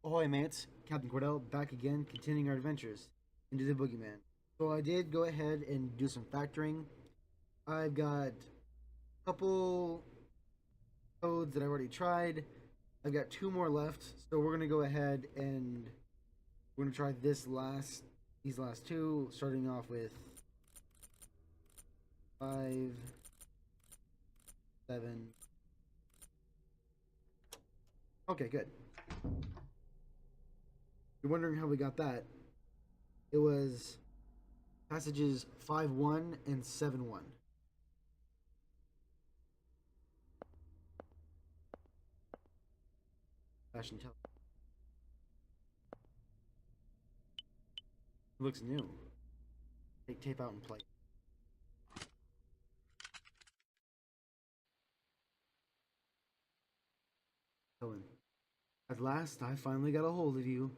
Ahoy, mates! Captain Cordell back again, continuing our adventures into the Boogie Man. So I did go ahead and do some factoring. I've got a couple codes that I've already tried. I've got two more left, so we're gonna go ahead and we're gonna try these last two, starting off with 5, 7. Okay, good. You're wondering how we got that? It was passages 5-1 and 7-1. Fashion tell. It looks new. Take tape out and play. Helen. At last, I finally got a hold of you.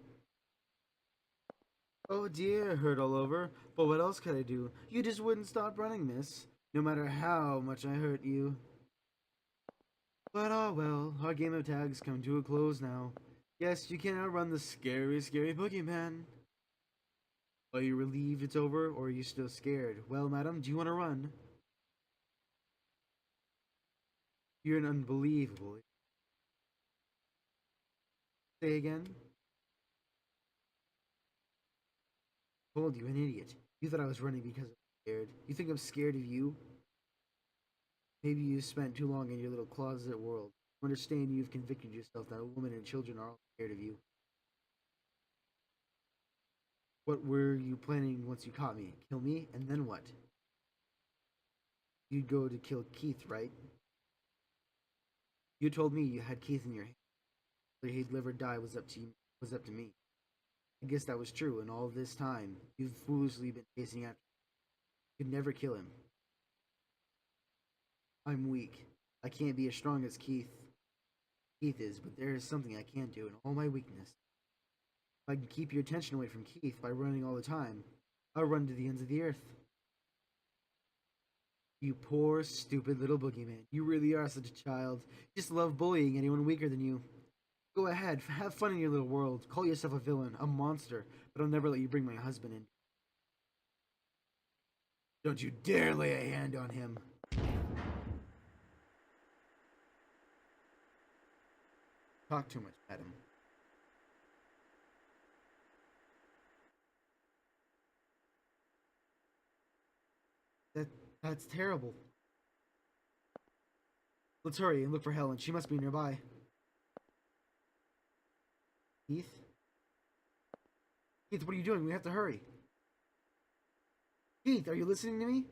Oh dear, hurt all over. But what else could I do? You just wouldn't stop running, miss. No matter how much I hurt you. But oh well, our game of tag's come to a close now. Yes, you can outrun the scary, scary boogeyman. Are you relieved it's over, or are you still scared? Well, madam, do you want to run? You're an unbelievable. Say again? Told you, an idiot. You thought I was running because I'm scared. You think I'm scared of you? Maybe you spent too long in your little closet world. Understand you've convicted yourself that a woman and children are all scared of you. What were you planning once you caught me? Kill me, and then what? You'd go to kill Keith, right? You told me you had Keith in your hand. Whether he'd live or die was up to you, was up to me. I guess that was true, and all this time, you've foolishly been chasing after him. You could never kill him. I'm weak. I can't be as strong as Keith is, but there is something I can do in all my weakness. If I can keep your attention away from Keith by running all the time, I'll run to the ends of the earth. You poor, stupid little boogeyman. You really are such a child. You just love bullying anyone weaker than you. Go ahead, have fun in your little world. Call yourself a villain, a monster, but I'll never let you bring my husband in. Don't you dare lay a hand on him. Talk too much, madam. That that's terrible. Let's hurry and look for Helen. She must be nearby. Keith? Keith, what are you doing? We have to hurry. Keith, are you listening to me?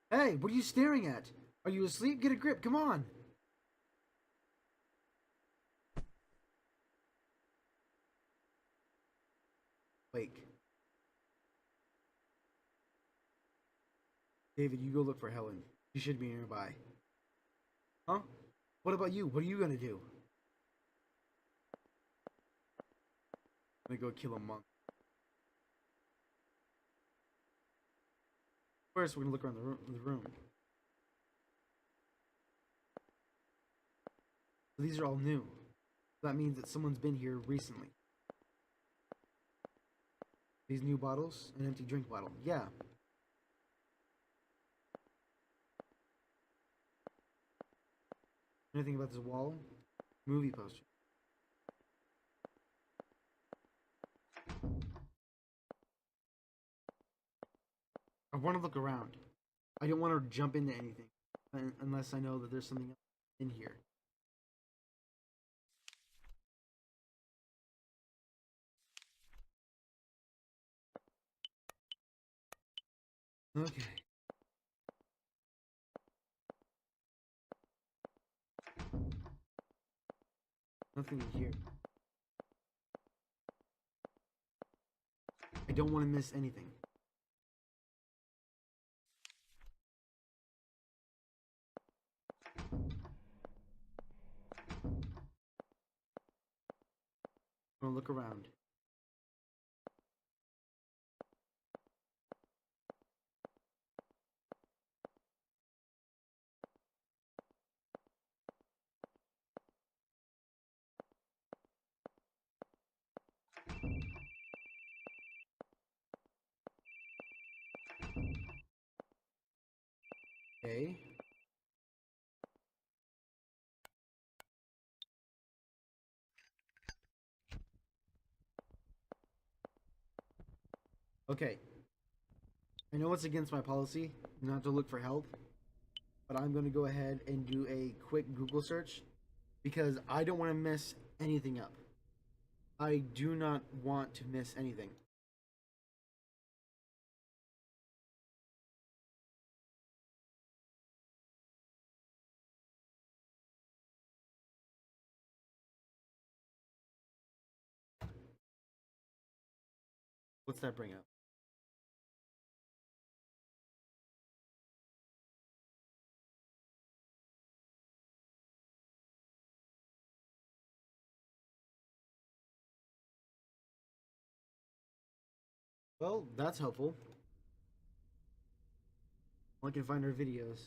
Hey, what are you staring at? Are you asleep? Get a grip, come on! Wake. David, you go look for Helen. She should be nearby. Huh? What about you? What are you gonna do? I'm gonna go kill a monk. First, we're gonna look around the room. So these are all new. That means that someone's been here recently. These new bottles, an empty drink bottle. Yeah. Anything about this wall? Movie poster. I want to look around. I don't want to jump into anything unless I know that there's something else in here. Okay. Nothing in here. I don't want to miss anything. I'm gonna look around. Okay. Okay. I know it's against my policy not to look for help, but I'm going to go ahead and do a quick Google search because I don't want to mess anything up. I do not want to miss anything. What's that bring up? Well, that's helpful. I can find her videos.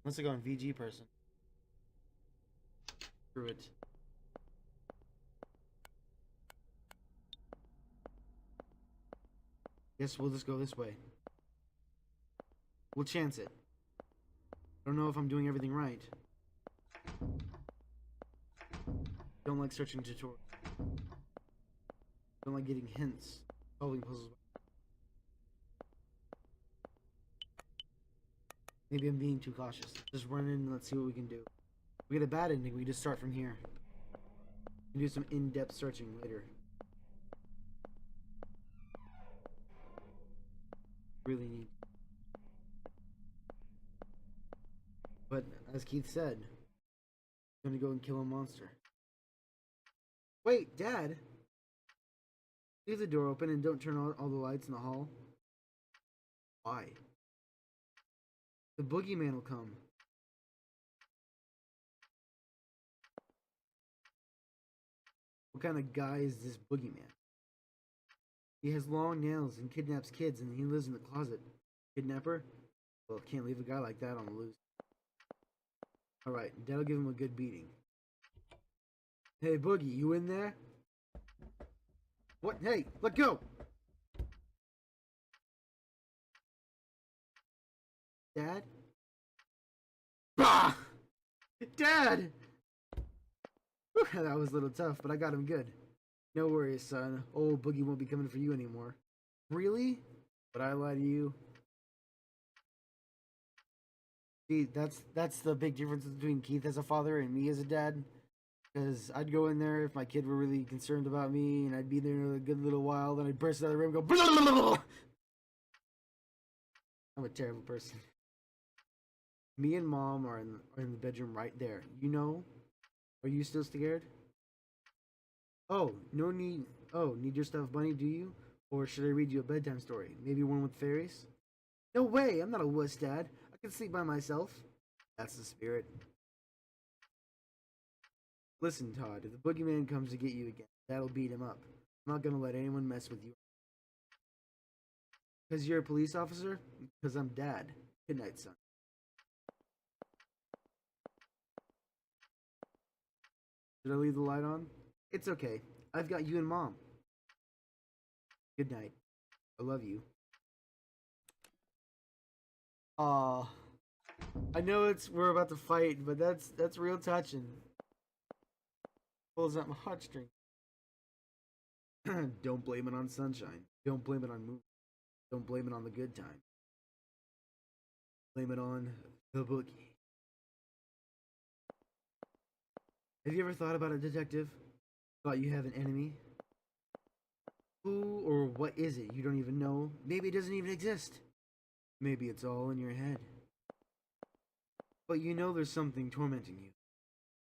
Let's go on VG person. Screw it. Guess we'll just go this way. We'll chance it. I don't know if I'm doing everything right. Don't like searching tutorials. Don't like getting hints. Solving puzzles. Maybe I'm being too cautious. Just run in and let's see what we can do. If we get a bad ending, we just start from here. And do some in-depth searching later. Really need. But as Keith said, I'm gonna go and kill a monster. Wait, Dad! Leave the door open and don't turn on all the lights in the hall. Why? The boogeyman will come. What kind of guy is this boogeyman? He has long nails and kidnaps kids and he lives in the closet. Kidnapper? Well, can't leave a guy like that on the loose. Alright, that'll give him a good beating. Hey, Boogie, you in there? What? Hey, let go! Dad? Bah! Dad! Whew, that was a little tough, but I got him good. No worries, son. Old Boogie won't be coming for you anymore. Really? But I lie to you? See, that's the big difference between Keith as a father and me as a dad. Because I'd go in there if my kid were really concerned about me, and I'd be there a good little while, then I'd burst out of the room and go, blah, blah, blah, blah. I'm a terrible person. Me and Mom are in the bedroom right there. You know? Are you still scared? Oh, no need. Oh, need your stuffed bunny, do you? Or should I read you a bedtime story? Maybe one with fairies? No way! I'm not a wuss, Dad. I can sleep by myself. That's the spirit. Listen, Todd, if the boogeyman comes to get you again, that'll beat him up. I'm not gonna let anyone mess with you. Because you're a police officer? Because I'm Dad. Good night, son. Did I leave the light on? It's okay. I've got you and Mom. Good night. I love you. Aw. I know we're about to fight, but that's real touching. Pulls out my heartstring. Don't blame it on sunshine. Don't blame it on movies. Don't blame it on the good time. Blame it on the boogie. Have you ever thought about it, detective? Thought you have an enemy? Who or what is it you don't even know? Maybe it doesn't even exist. Maybe it's all in your head. But you know there's something tormenting you.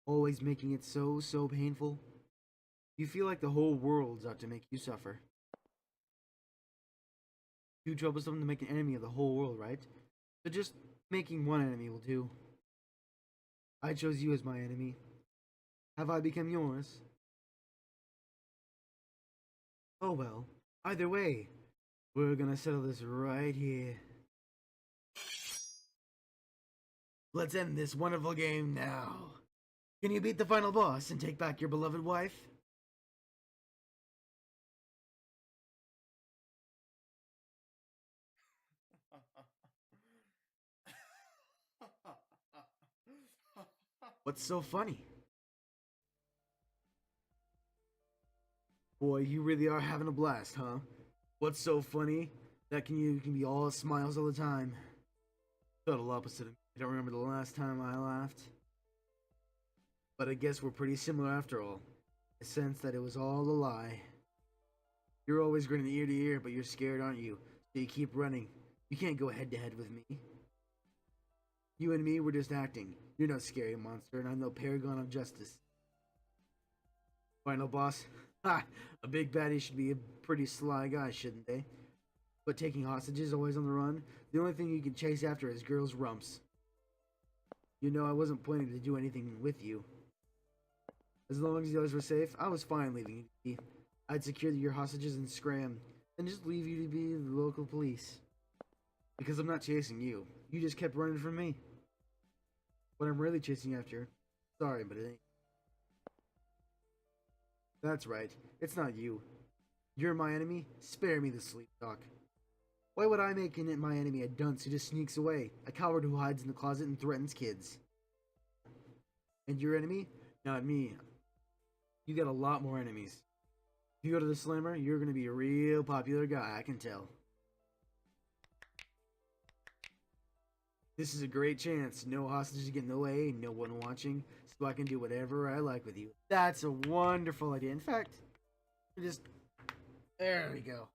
Always making it so painful. You feel like the whole world's out to make you suffer. Too troublesome to make an enemy of the whole world, right? So just making one enemy will do. I chose you as my enemy. Have I become yours? Oh well. Either way, we're gonna settle this right here. Let's end this wonderful game now. Can you beat the final boss and take back your beloved wife? What's so funny? Boy, you really are having a blast, huh? What's so funny? That you can be all smiles all the time. Total opposite of me. I don't remember the last time I laughed. But I guess we're pretty similar after all. The sense that it was all a lie. You're always grinning ear to ear, but you're scared, aren't you? So you keep running. You can't go head to head with me. You and me, we're just acting. You're no scary monster, and I'm no paragon of justice. Final boss? Ha! A big baddie should be a pretty sly guy, shouldn't they? But taking hostages, always on the run, the only thing you can chase after is girls' rumps. You know, I wasn't planning to do anything with you. As long as the others were safe, I was fine leaving you to be. I'd secure your hostages and scram, and just leave you to be the local police. Because I'm not chasing you. You just kept running from me. But I'm really chasing after. Sorry, but it ain't. That's right. It's not you. You're my enemy. Spare me the sleep talk. Why would I make my enemy a dunce who just sneaks away? A coward who hides in the closet and threatens kids. And your enemy? Not me. You got a lot more enemies. If you go to the Slammer, you're gonna be a real popular guy, I can tell. This is a great chance. No hostages get in the way, no one watching, so I can do whatever I like with you. That's a wonderful idea. In fact, there we go.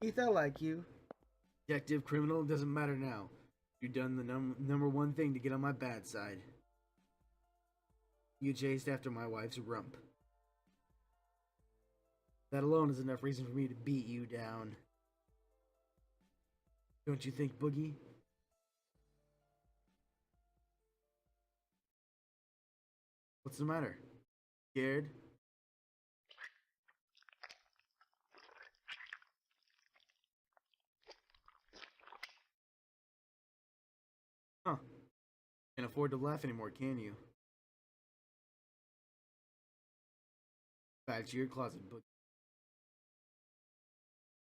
Keith, I like you. Detective, criminal, doesn't matter now. You've done the number one thing to get on my bad side. You chased after my wife's rump. That alone is enough reason for me to beat you down. Don't you think, Boogie? What's the matter? Scared? Huh. Can't afford to laugh anymore, can you? Back to your closet, Boogie.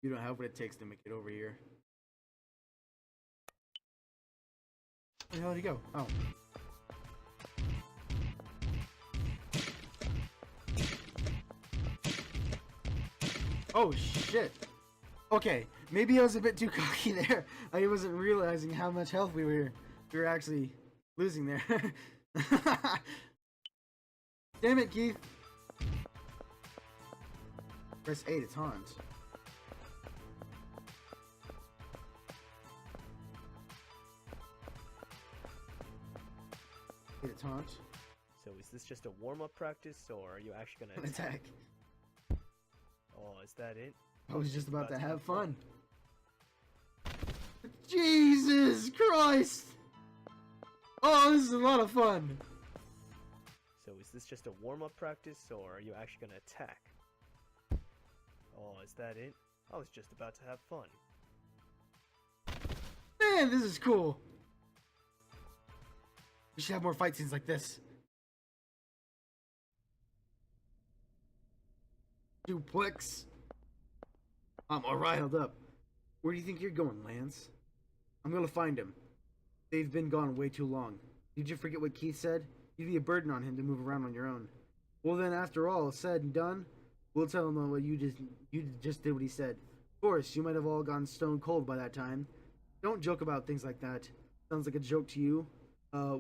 You don't have what it takes to make it over here. Where the hell did he go? Oh. Oh shit. Okay, maybe I was a bit too cocky there. I wasn't realizing how much health we were actually losing there. Damn it, Keith. Press A to taunt. A to taunt. So is this just a warm-up practice, or are you actually gonna attack? Oh, is that it? I was just about to have fun. Jesus Christ! Oh, this is a lot of fun. So is this just a warm-up practice, or are you actually gonna attack? Oh, is that it? I was just about to have fun. Man, this is cool. We should have more fight scenes like this. Duplex. I'm all riled up. Where do you think you're going, Lance? I'm gonna find him. They've been gone way too long. Did you forget what Keith said? You'd be a burden on him to move around on your own. Well then, after all said and done, we'll tell him what you just did what he said. Of course, you might have all gone stone cold by that time. Don't joke about things like that. Sounds like a joke to you.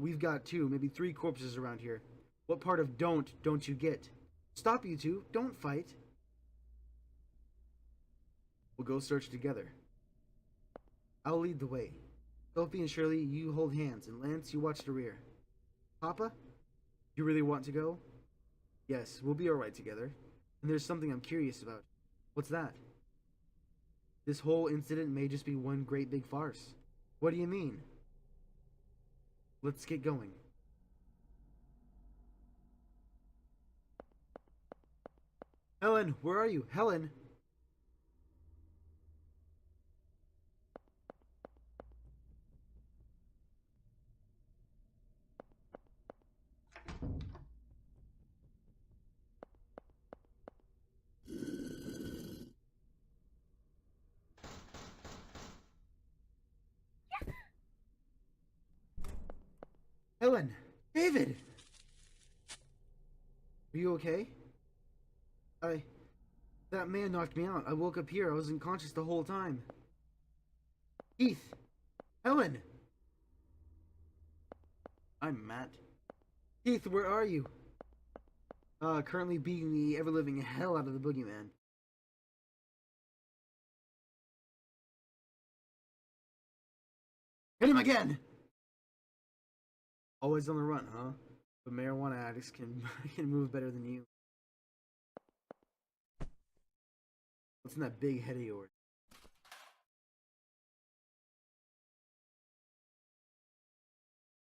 We've got 2, maybe 3 corpses around here. What part of don't you get? Stop, you two. Don't fight. We'll go search together. I'll lead the way. Sophie and Shirley, you hold hands, and Lance, you watch the rear. Papa? You really want to go? Yes, we'll be alright together. And there's something I'm curious about. What's that? This whole incident may just be one great big farce. What do you mean? Let's get going. Helen, where are you? Helen! Helen! David! Are you okay? I... That man knocked me out. I woke up here. I was unconscious the whole time. Keith! Helen! I'm Matt. Keith, where are you? Currently beating the ever-living hell out of the Boogie Man. Hit him again! Always on the run, huh? But marijuana addicts can can move better than you. What's in that big head of yours?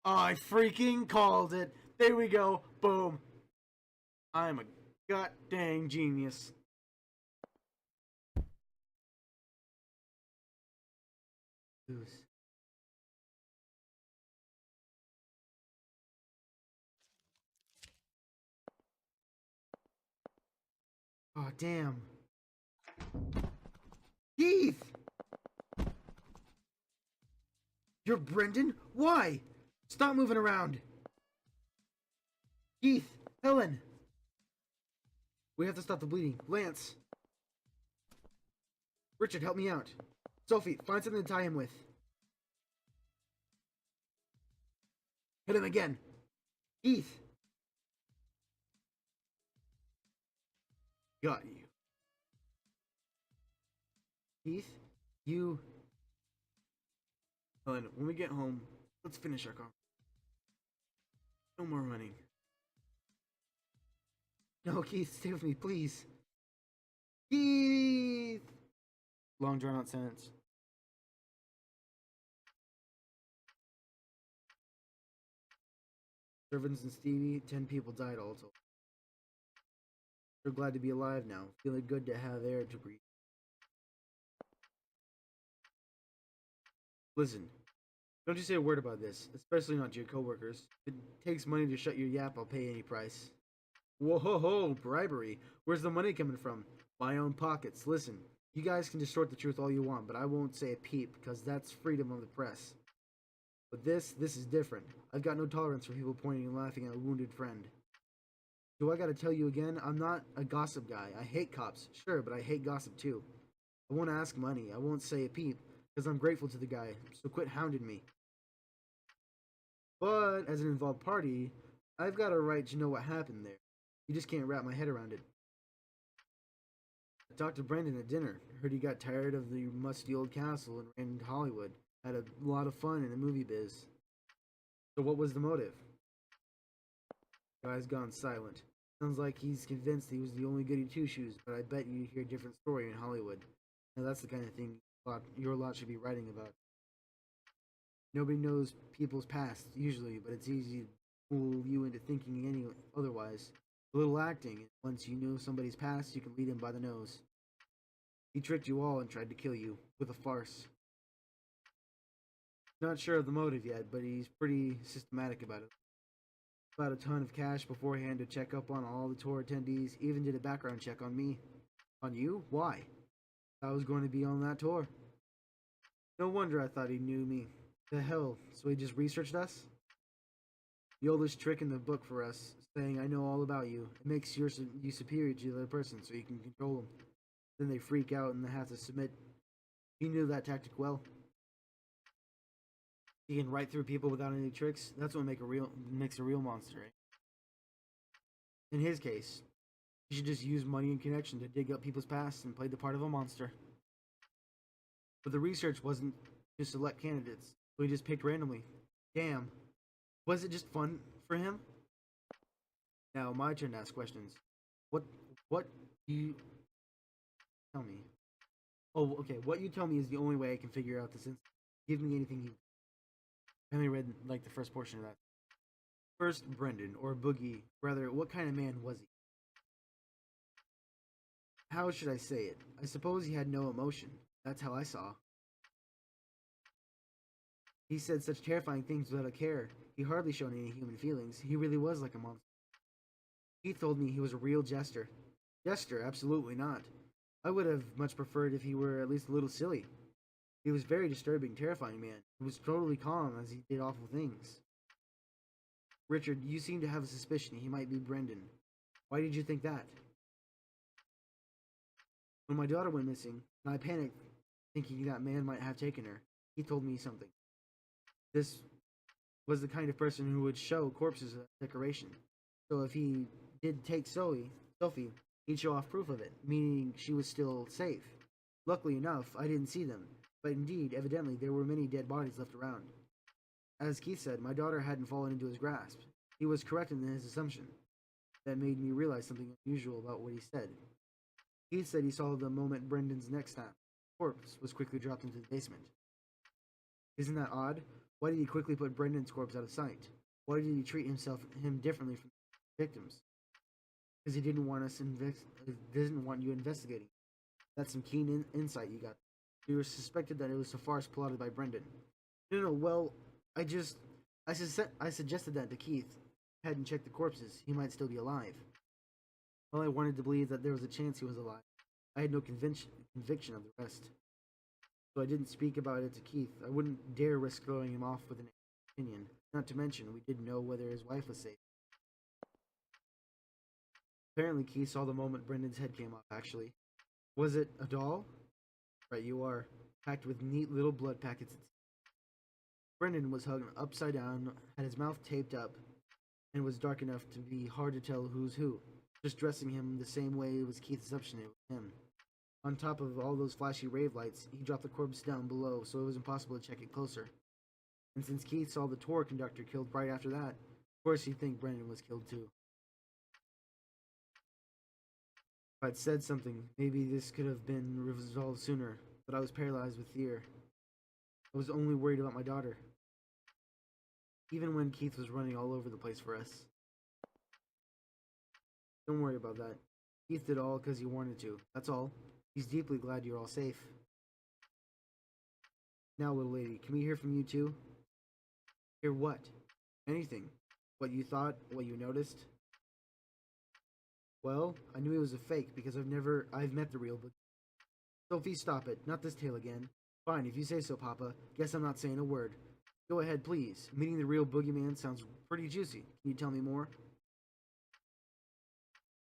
I freaking called it! There we go! Boom! I'm a god dang genius. Lose. Oh, damn. Keith! You're Brendon? Why? Stop moving around. Keith! Helen! We have to stop the bleeding. Lance! Richard, help me out. Sophie, find something to tie him with. Hit him again. Keith! Got you. Keith, you... Helen, when we get home, let's finish our conversation. No more running. No, Keith, stay with me, please. Keith! Long drawn out sentence. Servants and Stevie, 10 people died all told. They're glad to be alive now, feeling good to have air to breathe. Listen, don't you say a word about this, especially not to your coworkers. If it takes money to shut your yap, I'll pay any price. Whoa, ho, ho, bribery. Where's the money coming from? My own pockets. Listen, you guys can distort the truth all you want, but I won't say a peep, because that's freedom of the press. But this is different. I've got no tolerance for people pointing and laughing at a wounded friend. Do I gotta tell you again? I'm not a gossip guy. I hate cops, sure, but I hate gossip too. I won't ask money. I won't say a peep, because I'm grateful to the guy, so quit hounding me. But, as an involved party, I've got a right to know what happened there. You just can't wrap my head around it. I talked to Brendon at dinner. Heard he got tired of the musty old castle and ran into Hollywood. Had a lot of fun in the movie biz. So what was the motive? The guy's gone silent. Sounds like he's convinced he was the only goody two-shoes, but I bet you hear a different story in Hollywood. Now that's the kind of thing your lot should be writing about. Nobody knows people's past, usually, but it's easy to fool you into thinking any otherwise. A little acting, and once you know somebody's past, you can lead him by the nose. He tricked you all and tried to kill you, with a farce. Not sure of the motive yet, but he's pretty systematic about it. About a ton of cash beforehand to check up on all the tour attendees, even did a background check on me. On you? Why? I was going to be on that tour. No wonder I thought he knew me. The hell, so he just researched us? The oldest trick in the book for us, saying I know all about you. It makes you superior to the other person, so you can control them. Then they freak out and they have to submit. He knew that tactic well. He can right through people without any tricks. That's what makes a real monster. Right? In his case, he should just use money and connection to dig up people's past and play the part of a monster. But the research wasn't to select candidates, so he just picked randomly. Damn. Was it just fun for him? Now, my turn to ask questions. What do you tell me? Oh, okay. What you tell me is the only way I can figure out this. Give me anything you. I only read like the first portion of that. First, Brendon, or Boogie. Rather, what kind of man was he? How should I say it? I suppose he had no emotion. That's how I saw. He said such terrifying things without a care. He hardly showed any human feelings. He really was like a monster. He told me he was a real jester. Jester? Absolutely not. I would have much preferred if he were at least a little silly. He was very disturbing, terrifying man. He was totally calm as he did awful things. Richard, you seem to have a suspicion he might be Brendon. Why did you think that? When my daughter went missing, and I panicked, thinking that man might have taken her, he told me something. This was the kind of person who would show corpses as decoration. So if he did take Sophie, he'd show off proof of it, meaning she was still safe. Luckily enough, I didn't see them, but indeed, evidently, there were many dead bodies left around. As Keith said, my daughter hadn't fallen into his grasp. He was correct in his assumption. That made me realize something unusual about what he said. Keith said he saw the moment Brendon's neck snapped. The corpse was quickly dropped into the basement. Isn't that odd? Why did he quickly put Brendon's corpse out of sight? Why did he treat him differently from the victims? Because he didn't want didn't want you investigating. That's some keen insight you got. You suspected that it was a farce plotted by Brendon. No, well, I suggested that to Keith. Hadn't checked the corpses. He might still be alive. Well, I wanted to believe that there was a chance he was alive. I had no conviction of the rest. So I didn't speak about it to Keith. I wouldn't dare risk throwing him off with an opinion. Not to mention, we didn't know whether his wife was safe. Apparently, Keith saw the moment Brendon's head came off, actually. Was it a doll? Right, you are. Packed with neat little blood packets. Brendon was hung upside down, had his mouth taped up, and was dark enough to be hard to tell who's who. Just dressing him the same way it was Keith's assumption it was him. On top of all those flashy rave lights, he dropped the corpse down below, so it was impossible to check it closer. And since Keith saw the tour conductor killed right after that, of course he'd think Brendon was killed too. If I'd said something, maybe this could have been resolved sooner, but I was paralyzed with fear. I was only worried about my daughter. Even when Keith was running all over the place for us. Don't worry about that. Keith did all because he wanted to. That's all. He's deeply glad you're all safe. Now, little lady, can we hear from you too? Hear what? Anything. What you thought, what you noticed? Well, I knew he was a fake because I've met the real Boogie. Sophie, stop it. Not this tale again. Fine, if you say so, Papa. Guess I'm not saying a word. Go ahead, please. Meeting the real boogeyman sounds pretty juicy. Can you tell me more?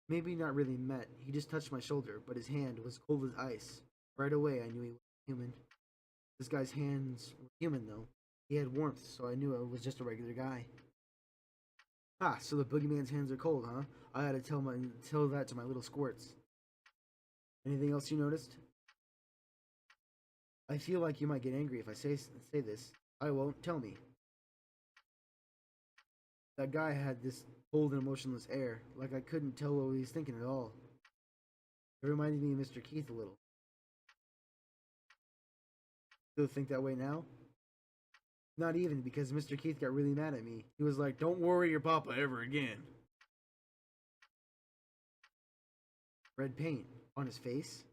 Maybe not really met. He just touched my shoulder, but his hand was cold as ice. Right away, I knew he was human. This guy's hands were human, though. He had warmth, so I knew it was just a regular guy. Ah, so the boogeyman's hands are cold, huh? I had to tell that to my little squirts. Anything else you noticed? I feel like you might get angry if I say this. I won't. Tell me. That guy had this cold and emotionless air, like I couldn't tell what he was thinking at all. It reminded me of Mr. Keith a little. Still think that way now? Not even, because Mr. Keith got really mad at me. He was like, "Don't worry your papa ever again." Red paint on his face?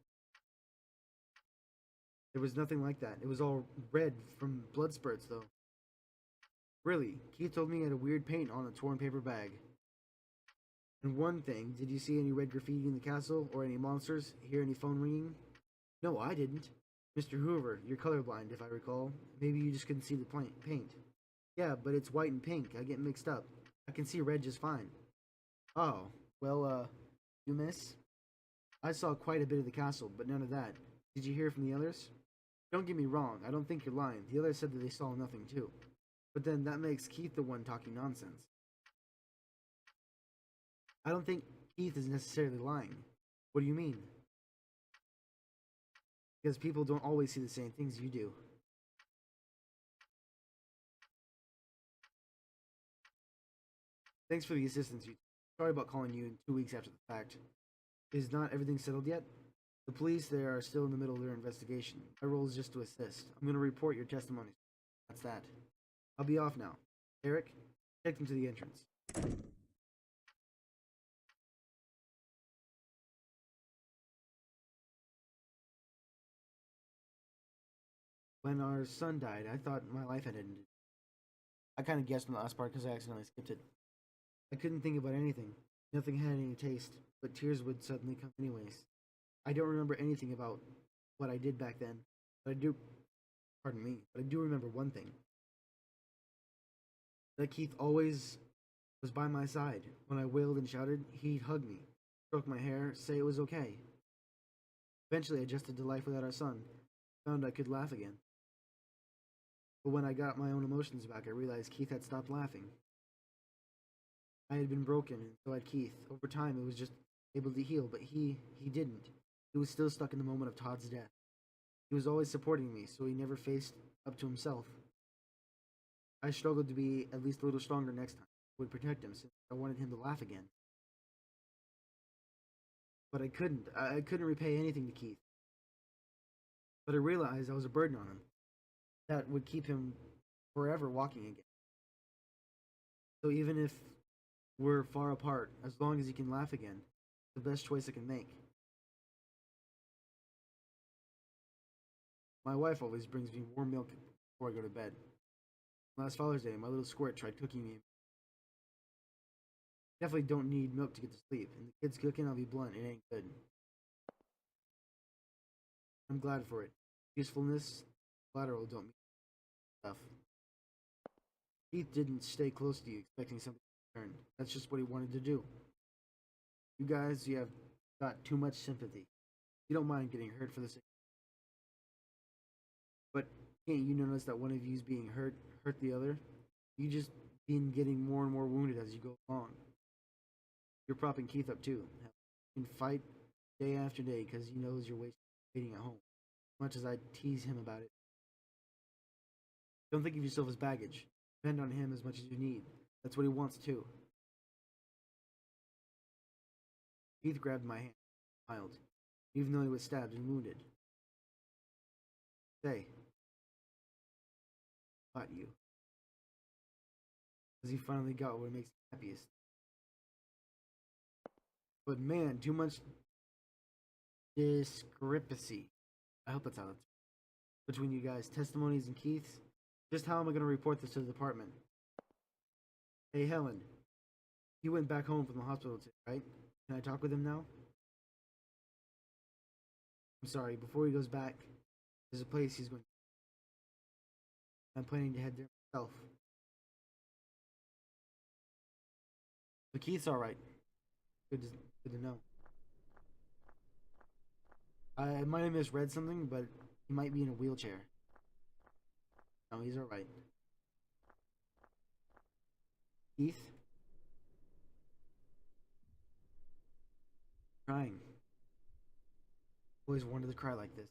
There was nothing like that. It was all red from blood spurts, though. Really, Keith told me he had a weird paint on a torn paper bag. And one thing, did you see any red graffiti in the castle, or any monsters? Hear any phone ringing? No, I didn't. Mr. Hoover, you're colorblind, if I recall. Maybe you just couldn't see the paint. Yeah, but it's white and pink. I get mixed up. I can see red just fine. Oh, well, you miss? I saw quite a bit of the castle, but none of that. Did you hear from the others? Don't get me wrong, I don't think you're lying. The others said that they saw nothing, too. But then that makes Keith the one talking nonsense. I don't think Keith is necessarily lying. What do you mean? Because people don't always see the same things you do. Thanks for the assistance, you. Sorry about calling you in 2 weeks after the fact. Is not everything settled yet? The police there are still in the middle of their investigation. My role is just to assist. I'm going to report your testimony. That's that. I'll be off now. Eric, take them to the entrance. When our son died, I thought my life had ended. I kind of guessed on the last part because I accidentally skipped it. I couldn't think about anything. Nothing had any taste, but tears would suddenly come anyways. I don't remember anything about what I did back then, but I do, pardon me, but I do remember one thing. That Keith always Was by my side. When I wailed and shouted, he'd hug me, stroke my hair, say it was okay. Eventually, I adjusted to life without our son, found I could laugh again. But when I got my own emotions back, I realized Keith had stopped laughing. I had been broken, and so had Keith. Over time, it was just able to heal, but he didn't. He was still stuck in the moment of Todd's death. He was always supporting me, so he never faced up to himself. I struggled to be at least a little stronger next time. I would protect him, since I wanted him to laugh again. But I couldn't. I couldn't repay anything to Keith. But I realized I was a burden on him. That would keep him forever walking again. So even if we're far apart, as long as he can laugh again, it's the best choice I can make. My wife always brings me warm milk before I go to bed. Last Father's Day, my little squirt tried cooking me. Definitely don't need milk to get to sleep. And the kids cooking, I'll be blunt, it ain't good. I'm glad for it. Usefulness, collateral don't mean stuff. Keith didn't stay close to you expecting something in return. That's just what he wanted to do. You guys, you have got too much sympathy. You don't mind getting hurt for the sake. But can't you notice that one of you's being hurt the other? You just been getting more and more wounded as you go along. You're propping Keith up too. You can fight day after day because he knows you're waiting at home. As much as I tease him about it. Don't think of yourself as baggage. Depend on him as much as you need. That's what he wants too. Keith grabbed my hand, smiled, even though he was stabbed and wounded. Say, got you. Because he finally got what makes him happiest. But man, too much discrepancy. I hope that's how it's between you guys. Testimonies and Keith's. Just how am I going to report this to the department? Hey, Helen. He went back home from the hospital today, right? Can I talk with him now? I'm sorry, before he goes back, there's a place he's going to. I'm planning to head there myself. But Keith's alright. Good to know. I might have misread something, but he might be in a wheelchair. No, he's alright. Keith? Crying. Always wanted to cry like this.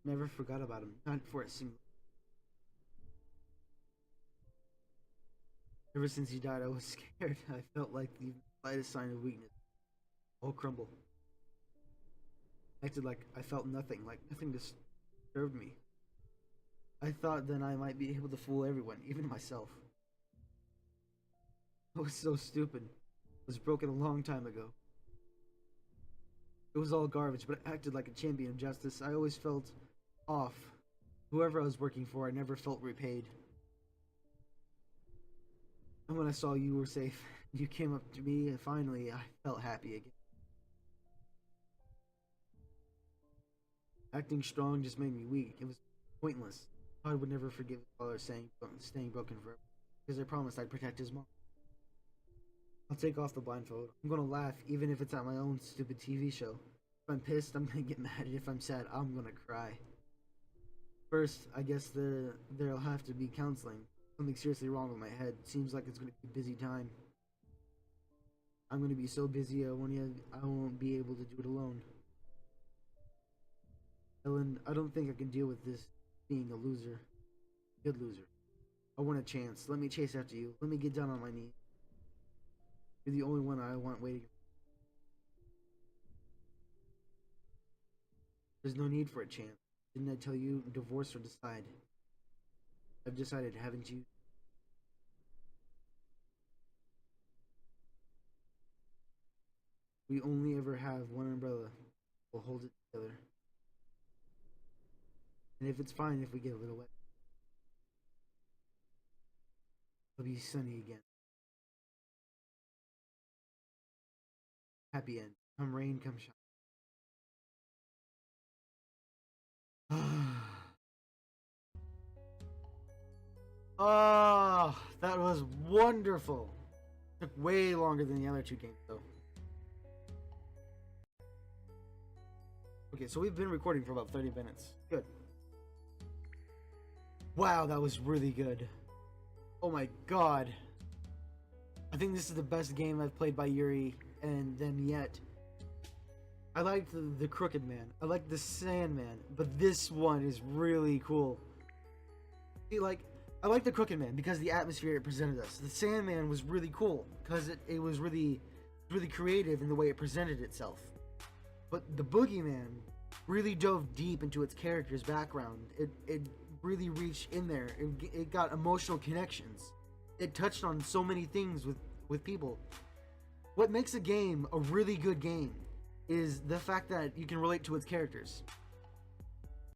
Never forgot about him, not for a single. Ever since he died, I was scared. I felt like the slightest sign of weakness. All crumble. Acted like I felt nothing, like nothing disturbed me. I thought then I might be able to fool everyone, even myself. I was so stupid. I was broken a long time ago. It was all garbage, but I acted like a champion of justice. I always felt off. Whoever I was working for, I never felt repaid. And when I saw you were safe, you came up to me, and finally I felt happy again. Acting strong just made me weak. It was pointless. I would never forgive his father staying broken forever. Because I promised I'd protect his mom. I'll take off the blindfold. I'm gonna laugh even if it's at my own stupid TV show. If I'm pissed, I'm gonna get mad. If I'm sad, I'm gonna cry. First, I guess there'll have to be counseling. Something seriously wrong with my head. Seems like it's gonna be a busy time. I'm gonna be so busy I won't be able to do it alone. Helen, I don't think I can deal with this being a loser. Good loser. I want a chance. Let me chase after you. Let me get down on my knees. You're the only one I want waiting. There's no need for a chance. Didn't I tell you, divorce or decide? I've decided, haven't you? We only ever have one umbrella. We'll hold it together. And if it's fine if we get a little wet, it'll be sunny again. Happy end. Come rain, come shine. Oh, that was wonderful. Took way longer than the other two games, though. Okay, so we've been recording for about 30 minutes. Good. Wow, that was really good. Oh my god. I think this is the best game I've played by Yuri and them yet. I liked the Crooked Man. I liked the Sandman, but this one is really cool. See, like, I like the Crooked Man because the atmosphere it presented us. The Sandman was really cool because it was really creative in the way it presented itself. But the Boogeyman really dove deep into its character's background. It really reached in there. It got emotional connections. It touched on so many things with people. What makes a game a really good game is the fact that you can relate to its characters.